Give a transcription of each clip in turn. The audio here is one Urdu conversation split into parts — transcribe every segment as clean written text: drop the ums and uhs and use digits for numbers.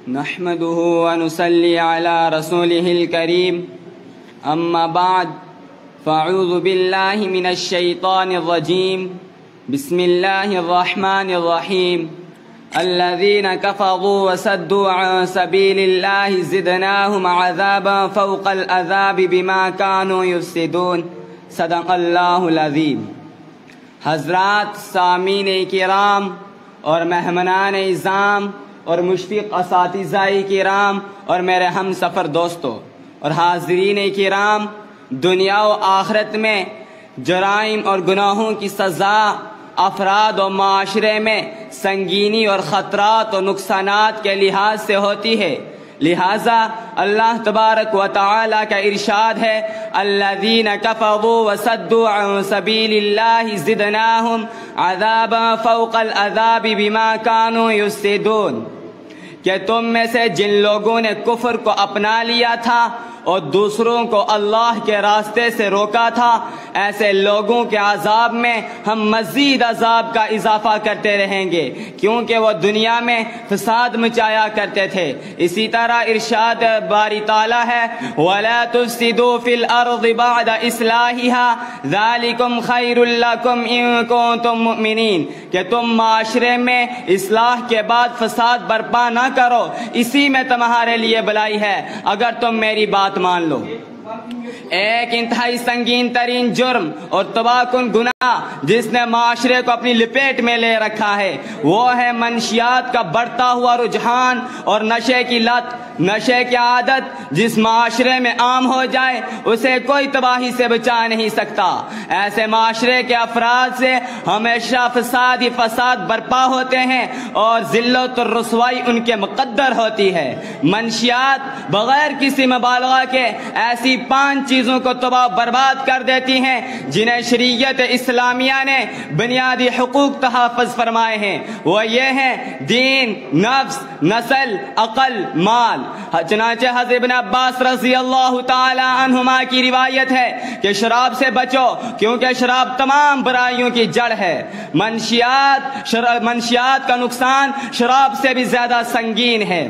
نحمده ونصلي على رسوله الكريم أما بعد فأعوذ بالله من الشيطان الرجيم بسم الله الرحمن الرحيم الذين كفروا وصدوا عن سبيل الله زدناهم عذابا فوق العذاب بما كانوا يفسدون صدق اللہ العظیم۔ حضرات سامعین کرام اور مہمانان اعظام اور مشفق اساتذہ کرام اور میرے ہم سفر دوستوں اور حاضرین کرام، دنیا و آخرت میں جرائم اور گناہوں کی سزا افراد و معاشرے میں سنگینی اور خطرات و نقصانات کے لحاظ سے ہوتی ہے، لہذا اللہ تبارک و تعالی کا ارشاد ہے الذین کفروا وصدوا عن سبیل اللہ زدناہم عذابا فوق العذاب بما كانوا یفسدون، کہ تم میں سے جن لوگوں نے کفر کو اپنا لیا تھا اور دوسروں کو اللہ کے راستے سے روکا تھا، ایسے لوگوں کے عذاب میں ہم مزید عذاب کا اضافہ کرتے رہیں گے، کیونکہ وہ دنیا میں فساد مچایا کرتے تھے۔ اسی طرح ارشاد باری تعالیٰ ہے وَلَا تُفْسِدُوا فِي الْأَرْضِ بَعْدَ إِصْلَاحِهَا ذَلِكُمْ خَيْرٌ لَكُمْ إِن كُنتُم مُؤْمِنِينَ، کہ تم معاشرے میں اصلاح کے بعد فساد برپا نہ کرو، اسی میں تمہارے لیے بھلائی ہے اگر تم میری بات مان لو۔ ایک انتہائی سنگین ترین جرم اور تباہ کن گناہ جس نے معاشرے کو اپنی لپیٹ میں لے رکھا ہے وہ ہے منشیات کا بڑھتا ہوا رجحان اور نشے کی لت، نشے کی عادت جس معاشرے میں عام ہو جائے اسے کوئی تباہی سے بچا نہیں سکتا۔ ایسے معاشرے کے افراد سے ہمیشہ فساد ہی فساد برپا ہوتے ہیں اور ذلت اور رسوائی ان کے مقدر ہوتی ہے۔ منشیات بغیر کسی مبالغہ کے ایسی 5 چیزوں کو تباہ برباد کر دیتی ہیں جنہیں شریعت اسلامیہ نے بنیادی حقوق تحفظ فرمائے ہیں، وہ یہ ہیں دین، نفس، نسل، عقل، مال۔ چنانچہ حضرت ابن عباس رضی اللہ تعالی عنہما کی روایت ہے کہ شراب سے بچو کیونکہ شراب تمام برائیوں کی جڑ ہے۔ منشیات کا نقصان شراب سے بھی زیادہ سنگین ہے۔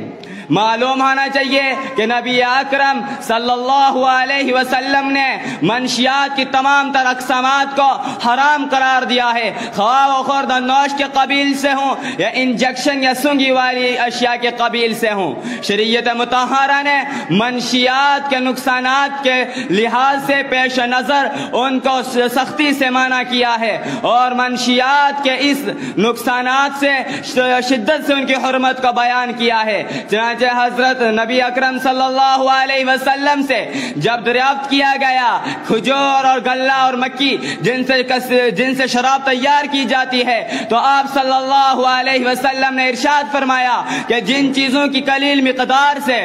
معلوم ہونا چاہیے کہ نبی اکرم صلی اللہ علیہ وسلم نے منشیات کی تمام تر اقسامات کو حرام قرار دیا ہے، خواہ و خورد نوش کے قبیل سے ہوں یا انجیکشن یا سنگی والی اشیاء کے قبیل سے ہوں۔ شریعت مطہرہ نے منشیات کے نقصانات کے لحاظ سے پیش نظر ان کو سختی سے منع کیا ہے اور منشیات کے اس نقصانات سے شدت سے ان کی حرمت کو بیان کیا ہے۔ چنانچہ حضرت نبی اکرم صلی اللہ علیہ وسلم سے جب دریافت کیا گیا کھجور اور غلہ اور مکی جن سے شراب تیار کی جاتی ہے تو آپ صلی اللہ علیہ وسلم نے ارشاد فرمایا کہ جن چیزوں کی قلیل مقدار سے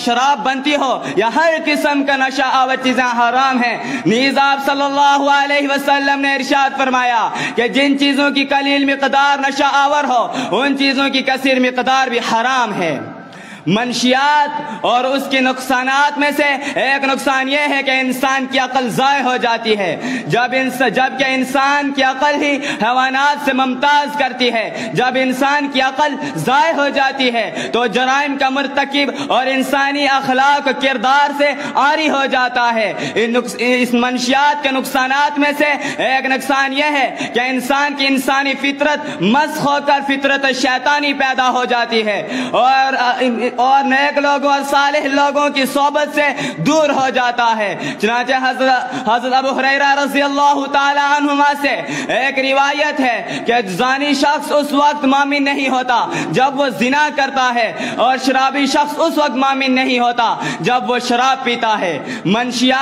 شراب بنتی ہو یا ہر قسم کا نشہ آور چیزیں حرام ہیں، نیز آپ صلی اللہ علیہ وسلم نے ارشاد فرمایا کہ جن چیزوں کی قلیل مقدار نشہ آور ہو ان چیزوں کی کثیر مقدار بھی حرام ہے۔ منشیات اور اس کے نقصانات میں سے ایک نقصان یہ ہے کہ انسان کی عقل ضائع ہو جاتی ہے، جب کہ انسان کی عقل ہی حیوانات سے ممتاز کرتی ہے۔ جب انسان کی عقل ضائع ہو جاتی ہے تو جرائم کا مرتکب اور انسانی اخلاق و کردار سے عاری ہو جاتا ہے۔ اس منشیات کے نقصانات میں سے ایک نقصان یہ ہے کہ انسان کی انسانی فطرت مسخ ہو کر فطرت شیطانی پیدا ہو جاتی ہے اور نیک لوگوں اور صالح لوگوں کی صحبت سے دور ہو جاتا ہے۔ چنانچہ حضرت ابو ہریرہ رضی اللہ تعالی عنہما سے ایک روایت ہے کہ زانی شخص اس وقت مومن نہیں ہوتا جب وہ زنا کرتا ہے اور شرابی شخص اس وقت مومن نہیں ہوتا جب وہ شراب پیتا ہے۔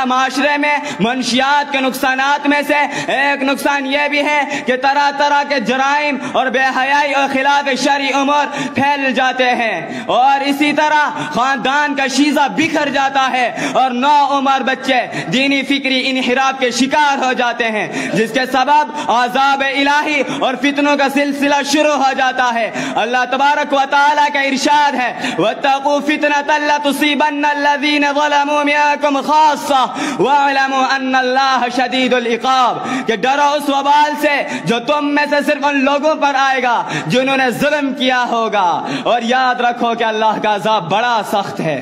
معاشرے میں منشیات کے نقصانات میں سے ایک نقصان یہ بھی ہے کہ طرح طرح کے جرائم اور بے حیائی اور خلاف شرعی امور پھیل جاتے ہیں اور اسی اسی طرح خاندان کا شیزہ بکھر جاتا ہے اور نو عمر بچے دینی فکری انحراف کے شکار ہو جاتے ہیں، جس کے سبب عذاب الہی اور فتنوں کا سلسلہ شروع ہو جاتا ہے۔ اللہ تبارک و تعالیٰ کا ارشاد ہے وَاتَّقُوا فِتْنَةً لَا تُصِيبَنَّ الَّذِينَ ظَلَمُوا مِنكُمْ خَاصَّةً وَاعْلَمُوا أَنَّ اللَّهَ شَدِيدُ الْعِقَابِ، کہ ڈرو اس وبال سے جو تم میں سے صرف ان لوگوں پر آئے گا جنہوں نے ظلم کیا ہوگا، اور یاد رکھو کہ اللہ کا عذاب بڑا سخت ہے۔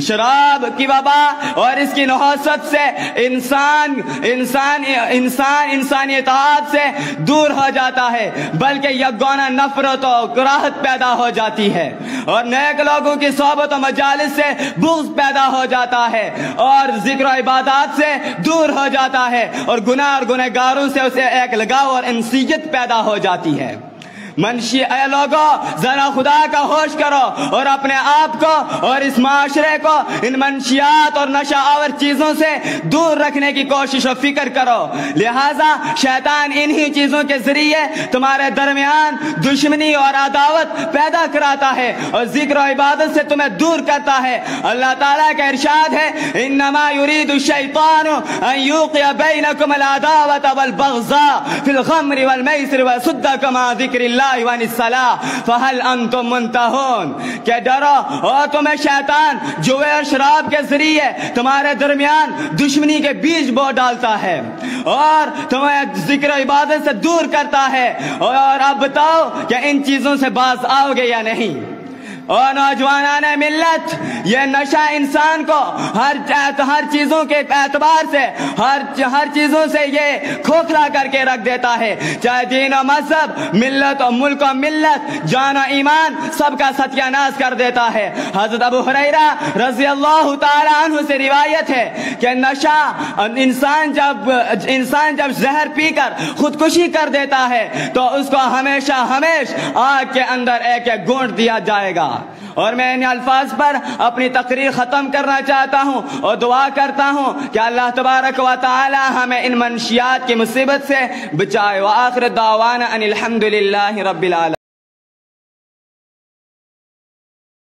شراب کی وبا اور اس کی نحوست سے انسانی اطاعت سے دور ہو جاتا ہے، بلکہ یکگانہ نفرت و کراہت پیدا ہو جاتی ہے، اور نیک لوگوں کی صحبت و مجالس سے بغض پیدا ہو جاتا ہے، اور ذکر و عبادات سے دور ہو جاتا ہے، اور گناہ اور گنہگاروں سے اسے ایک لگاؤ اور انسیت پیدا ہو جاتی ہے۔ اے لوگو، ذرا خدا کا ہوش کرو اور اپنے آپ کو اور اس معاشرے کو ان منشیات اور نشہ آور چیزوں سے دور رکھنے کی کوشش و فکر کرو۔ لہٰذا شیطان انہی چیزوں کے ذریعے تمہارے درمیان دشمنی اور عداوت پیدا کراتا ہے اور ذکر و عبادت سے تمہیں دور کرتا ہے۔ اللہ تعالیٰ کا ارشاد ہے انما یرید الشیطان ان یوقع بینکم العداوة والبغضاء فی الخمر والمیسر ویصدکم عن ذکر اللہ وعن الصلاۃ فہل انتم منتہون، کہ ڈرو اور تمہیں شیطان جوے اور شراب کے ذریعے تمہارے درمیان دشمنی کے بیج بو ڈالتا ہے اور تمہیں ذکر و عبادت سے دور کرتا ہے، اور اب بتاؤ کہ ان چیزوں سے باز آؤ گے یا نہیں؟ اور نوجوانان ملت، یہ نشہ انسان کو ہر چیزوں کے اعتبار سے ہر چیزوں سے یہ کھوکھلا کر کے رکھ دیتا ہے، چاہے دین و مذہب، ملت و ملک و ملت، جان و ایمان، سب کا ستیہ ناش کر دیتا ہے۔ حضرت ابو ہریرہ رضی اللہ تعالی عنہ سے روایت ہے کہ نشہ انسان جب زہر پی کر خودکشی کر دیتا ہے تو اس کو ہمیشہ آگ کے اندر ایک ایک گھونٹ دیا جائے گا۔ اور میں ان الفاظ پر اپنی تقریر ختم کرنا چاہتا ہوں اور دعا کرتا ہوں کہ اللہ تبارک و تعالی ہمیں ان منشیات کی مصیبت سے بچائے۔ وآخر دعوانا ان الحمدللہ رب العالمین۔